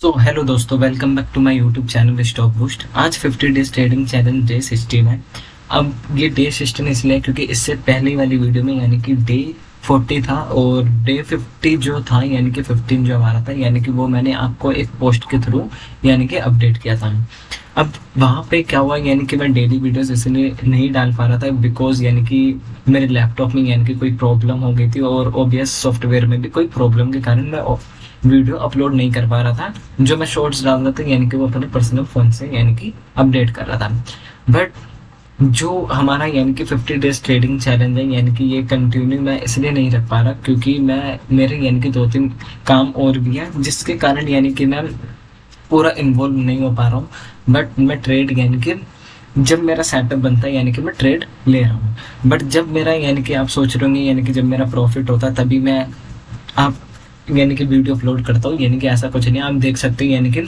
सो hello दोस्तों, welcome back to my YouTube channel stock boost. आज 50 days trading challenge day 16 है। अब ये डे 16 इसलिए क्योंकि इससे पहले वाली वीडियो में यानी कि डे 40 था और डे 50 जो था यानी कि 15 जो हमारा था यानी कि वो मैंने आपको एक पोस्ट के थ्रू यानी कि अपडेट किया था। अब वहाँ पे क्या हुआ यानी कि मैं डेली वीडियोस इसलिए नहीं डाल पा रहा था बिकॉज यानी कि मेरे लैपटॉप में यानी कि कोई प्रॉब्लम हो गई थी और ओबीएस सॉफ्टवेयर में भी कोई प्रॉब्लम के कारण मैं वीडियो अपलोड नहीं कर पा रहा था। जो मैं शॉर्ट्स डाल रहा था यानी कि वो अपने पर्सनल फोन से यानी कि अपडेट कर रहा था। बट जो हमारा यानी कि 50 डेज ट्रेडिंग चैलेंज है यानी कि ये कंटिन्यू मैं इसलिए नहीं रख पा रहा क्योंकि मैं मेरे यानी कि 2-3 काम और भी है जिसके कारण यानी कि मैं पूरा इन्वॉल्व नहीं हो पा रहा हूँ। बट मैं ट्रेड यानी कि जब मेरा सेटअप बनता है यानी कि मैं ट्रेड ले रहा हूँ। बट जब मेरा यानी कि आप सोच रहे होंगे यानी कि जब मेरा प्रॉफिट होता है तभी मैं आप यानी कि वीडियो अपलोड करता हूँ, यानी कि ऐसा कुछ नहीं। आप देख सकते हैं यानी कि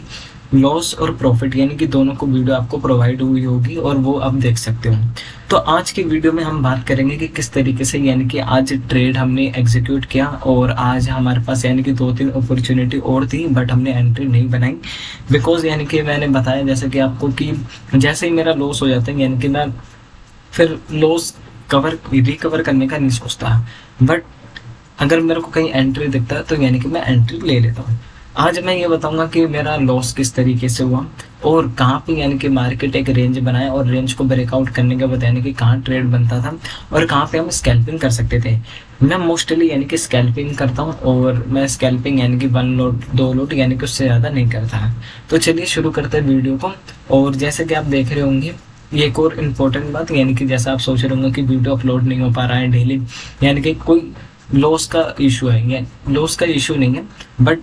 लॉस और प्रॉफिट यानी कि दोनों को वीडियो आपको प्रोवाइड हुई होगी और वो आप देख सकते हो। तो आज की वीडियो में हम बात करेंगे कि किस तरीके से यानी कि आज ट्रेड हमने एग्जीक्यूट किया और आज हमारे पास यानी कि 2-3 अपॉर्चुनिटी और थी बट हमने एंट्री नहीं बनाई बिकॉज यानी कि मैंने बताया जैसे कि आपको कि जैसे ही मेरा लॉस हो जाता है यानी कि मैं फिर लॉस रिकवर करने का नहीं सोचता। बट अगर मेरे को कहीं एंट्री दिखता है तो यानी कि मैं एंट्री ले लेता हूँ। आज मैं ये बताऊंगा कि मेरा लॉस किस तरीके से हुआ और कहाँ पे यानी कि मार्केट एक रेंज बनाया और रेंज को ब्रेकआउट करने के बाद यानी कि कहाँ ट्रेड बनता था और कहाँ पे हम स्कैल्पिंग कर सकते थे। मैं मोस्टली यानी कि स्कैल्पिंग करता हूँ और मैं स्कैल्पिंग यानी कि 1 लोट 2 लोट यानी कि उससे ज़्यादा नहीं करता। तो चलिए शुरू करते हैं वीडियो को। और जैसे कि आप देख रहे होंगे ये एक और इम्पोर्टेंट बात यानी कि जैसा आप सोच रहे होंगे कि वीडियो अपलोड नहीं हो पा रहा है डेली यानी कि कोई लॉस का इशू है। या लॉस का इशू नहीं है बट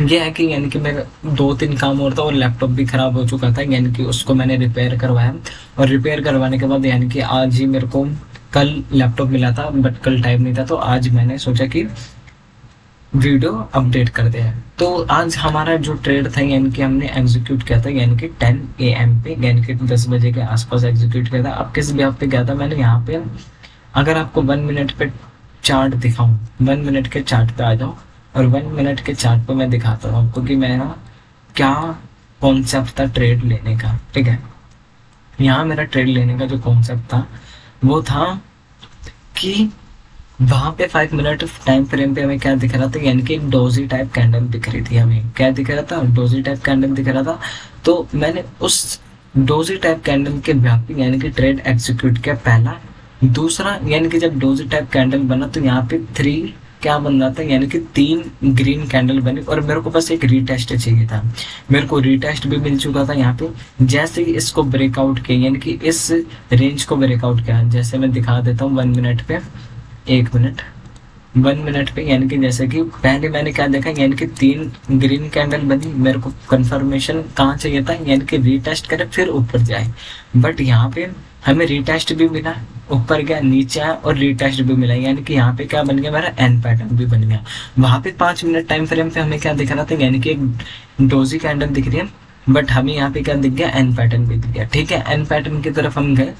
ये है कि यानी कि मेरा 2-3 काम और था और लैपटॉप भी खराब हो चुका था यानी कि उसको मैंने रिपेयर करवाया और रिपेयर करवाने के बाद यानी कि आज ही मेरे को कल लैपटॉप मिला था बट कल टाइम नहीं था तो आज मैंने सोचा कि वीडियो अपडेट कर दिया। तो आज हमारा जो ट्रेड था यानी कि हमने एग्जीक्यूट किया था यानी कि 10 AM पे यानी कि 10 बजे के आसपास एग्जीक्यूट किया था। अब किस भी आप पे गया था मैंने यहाँ पे, अगर आपको 1 मिनट पे चार्ट दिखाऊं, 1 मिनट के चार्ट पे आ जाओ और 1 मिनट के चार्ट पे मैं दिखाता हूँ आपको कि मेरा क्या कॉन्सेप्ट था ट्रेड लेने का। ठीक है, यहाँ मेरा ट्रेड लेने का जो कॉन्सेप्ट था वो था कि वहां पे 5 मिनट टाइम फ्रेम पे हमें क्या दिख रहा था यानी कि एक डोजी टाइप कैंडल दिख रही थी। हमें क्या दिख रहा था, डोजी टाइप कैंडल दिख रहा था। तो मैंने उस डोजी टाइप कैंडल के व्यापी यानी कि ट्रेड एग्जीक्यूट किया पहला। दूसरा यानी कि जब डोजी टाइप कैंडल बना तो यहाँ पे 3 क्या बन रहा था यानी कि 3 ग्रीन कैंडल बनी और मेरे को बस एक रीटेस्ट चाहिए था। मेरे को रीटेस्ट भी मिल चुका था यहाँ पे। जैसे ही इसको ब्रेकआउट किया यानी कि इस रेंज को ब्रेकआउट किया, जैसे मैं दिखा देता हूँ 1 मिनट पे, 1 मिनट 1 मिनट पे यानी कि जैसे कि पहले मैंने क्या देखा यानी कि 3 ग्रीन कैंडल बनी। मेरे को कंफर्मेशन कहाँ चाहिए था यानी कि रीटेस्ट करे फिर ऊपर जाए। बट यहाँ पे हमें रीटेस्ट भी मिला, ऊपर गया, नीचे आया और रीटेस्ट भी मिला यानी कि यहाँ पे क्या बन गया, मेरा एन पैटर्न भी बन गया। वहां पे 5 मिनट टाइम फ्रेम पे हमें क्या दिख रहा था यानी कि एक डोजी कैंडल दिख रही है बट हमें यहाँ पे क्या दिख गया, एन पैटर्न भी दिख गया। ठीक है, एन पैटर्न की तरफ हम गए।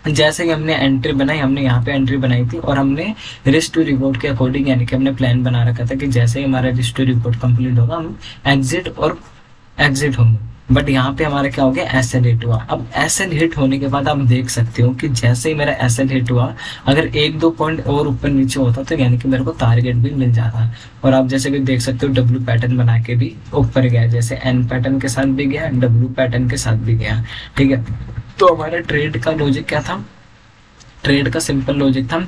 जैसे ही हमने एंट्री बनाई, हमने यहाँ पे एंट्री बनाई थी और हमने रिस्क टू रिवॉर्ड के अकॉर्डिंग यानी कि हमने प्लान बना रखा था कि जैसे ही हमारा रिस्क टू रिवॉर्ड कंप्लीट होगा हम एग्जिट होंगे। बट यहाँ पे हमारा क्या हो गया, एसएल हिट हुआ। अब एसएल हिट होने के बाद आप देख सकते हो कि जैसे ही मेरा एसएल हिट हुआ, अगर 1-2 पॉइंट और ऊपर नीचे होता तो यानी कि मेरे को टारगेट भी मिल जाता। और आप जैसे कि देख सकते हो डब्ल्यू पैटर्न बना के भी ऊपर गया, जैसे एन पैटर्न के साथ भी गया, डब्ल्यू पैटर्न के साथ भी गया। ठीक है, तो हमारा ट्रेड का लॉजिक क्या था, ट्रेड का सिंपल लॉजिक था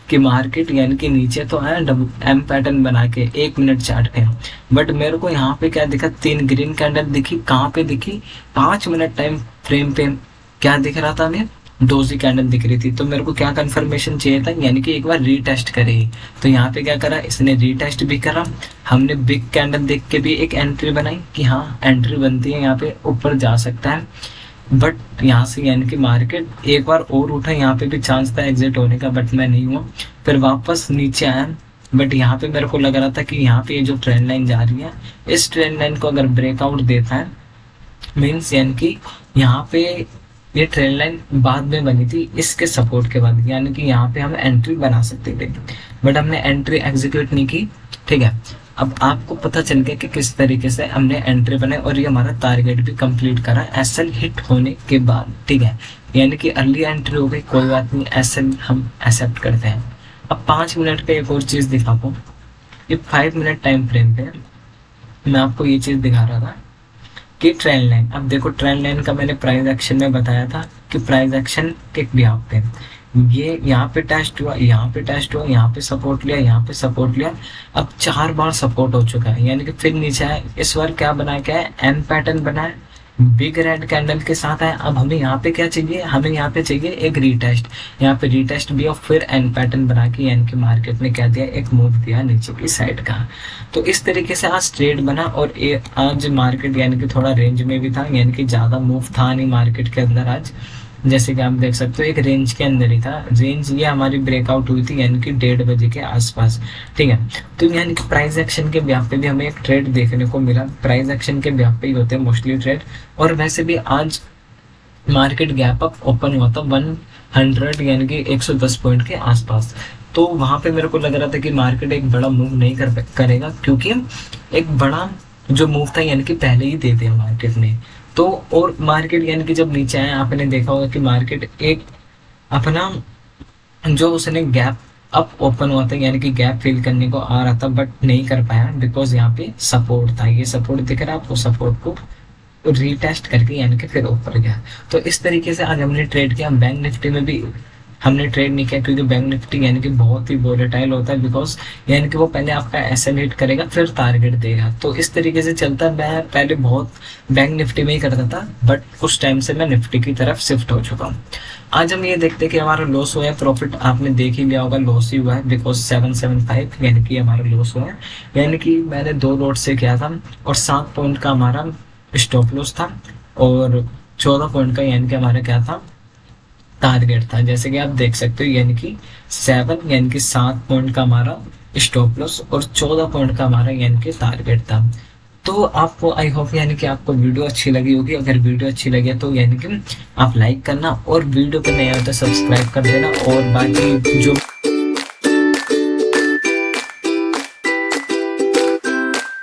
कि मार्केट यानी कि नीचे तो आया एम पैटर्न बना के 1 मिनट चार्ट पे, बट मेरे को यहाँ पे क्या दिखा, 3 ग्रीन कैंडल दिखी। कहाँ पे दिखी, 5 मिनट टाइम फ्रेम पे क्या दिख रहा था, हमें डोजी कैंडल दिख रही थी। तो मेरे को क्या कंफर्मेशन चाहिए था यानी कि एक बार रीटेस्ट करे। तो यहाँ पे क्या करा, इसने रीटेस्ट भी करा। हमने बिग कैंडल देख के भी एक एंट्री बनाई कि हाँ एंट्री बनती है, यहाँ पे ऊपर जा सकता है। बट यहाँ से यानी कि मार्केट एक बार और उठा, यहाँ पे भी चांस था एग्जिट होने का बट मैं नहीं हुआ, फिर वापस नीचे आया। बट यहाँ पे मेरे को लग रहा था कि यहाँ पे ये जो ट्रेंड लाइन जा रही है, इस ट्रेंड लाइन को अगर ब्रेकआउट देता है मीन्स यानी कि यहाँ पे ये ट्रेंड लाइन बाद में बनी थी इसके सपोर्ट के बाद, यानी कि यहाँ पे हम एंट्री बना सकते थे बट हमने एंट्री एग्जीक्यूट नहीं की। ठीक है, अब आपको पता चल गया कि किस तरीके से हमने एंट्री बनाई और ये हमारा टारगेट भी कंप्लीट करा एसएल हिट होने के बाद, ठीक है। यानी कि अर्ली एंट्री हो गई, कोई बात नहीं, एसएल हम एक्सेप्ट करते हैं। अब 5 मिनट का एक और चीज़ दिखाता हूँ। ये 5 मिनट टाइम फ्रेम पे मैं आपको ये चीज़ दिखा रहा था कि ट्रेंड लाइन। अब देखो ट्रेंड लाइन का मैंने प्राइस एक्शन में बताया था कि प्राइस एक्शन के बिहाफ पे ये यहाँ पे टेस्ट हुआ, यहाँ पे टेस्ट हुआ, यहाँ पे सपोर्ट लिया, यहाँ पे सपोर्ट लिया। अब 4 बार सपोर्ट हो चुका है, यानी कि फिर नीचे है। इस बार क्या बना के है, एन पैटर्न बना है, बिग रेड कैंडल के साथ है। अब हमें यहाँ पे क्या चाहिए, हमें यहाँ पे चाहिए एक रीटेस्ट। यहाँ पे रीटेस्ट भी और फिर एन पैटर्न बना के यानी कि मार्केट ने क्या दिया, एक मूव दिया नीचे की साइड का। तो इस तरीके से आज ट्रेड बना और आज मार्केट यानी कि थोड़ा रेंज में भी था, यानी कि ज़्यादा मूव था नहीं मार्केट के अंदर आज। जैसे कि आप देख सकते हो एक रेंज के अंदर ही था। रेंज ये हमारी ब्रेकआउट हुई थी यानी कि 1:30 बजे के आसपास, ठीक है। तो यानी कि प्राइस एक्शन के ब्याह पे भी हमें एक ट्रेड देखने को मिला। प्राइस एक्शन के ब्याह पे ही होते हैं मोस्टली ट्रेड। और वैसे भी आज मार्केट गैप अप ओपन हुआ था 100 यानी कि 110 पॉइंट के आसपास। तो वहाँ पे मेरे को लग रहा था कि मार्केट एक बड़ा मूव नहीं करेगा, क्योंकि एक बड़ा जो मूव था यानी कि पहले ही दे दिया मार्केट ने। तो और मार्केट यानी कि जब नीचे आया आपने देखा होगा कि मार्केट एक अपना जो उसने गैप अप ओपन हुआ था यानी कि गैप फिल करने को आ रहा था, बट नहीं कर पाया बिकॉज यहाँ पे सपोर्ट था। ये सपोर्ट दिख रहा है आपको, सपोर्ट को रीटेस्ट करके यानी कि फिर ऊपर गया। तो इस तरीके से आज हमने ट्रेड किया। बैंक निफ्टी में भी हमने ट्रेड नहीं किया क्योंकि बैंक निफ्टी यानी कि बहुत ही वोलेटाइल होता है, बिकॉज यानी कि वो पहले आपका एसएल हिट करेगा फिर टारगेट देगा। तो इस तरीके से चलता है। मैं पहले बहुत बैंक निफ्टी में ही करता था, बट उस टाइम से मैं निफ्टी की तरफ शिफ्ट हो चुका हूँ। आज हम ये देखते हैं कि हमारा लॉस हुआ है, प्रॉफिट आपने देख ही लिया होगा, लॉस ही हुआ है बिकॉज 775 यानी कि हमारा लॉस हुआ है। यानी कि मैंने 2 लॉट से किया था और 7 पॉइंट का हमारा स्टॉप लॉस था और 14 पॉइंट का यानी कि हमारा क्या था, टारगेट था। जैसे कि आप देख सकते हो यानी कि 7 पॉइंट का हमारा स्टॉप लॉस और 14 पॉइंट का हमारा यानी कि टारगेट था। तो आपको आई होप यानी कि आपको वीडियो अच्छी लगी होगी। अगर वीडियो अच्छी लगे तो यानी कि आप लाइक करना और वीडियो पे नया हो तो सब्सक्राइब कर देना। और बाकी जो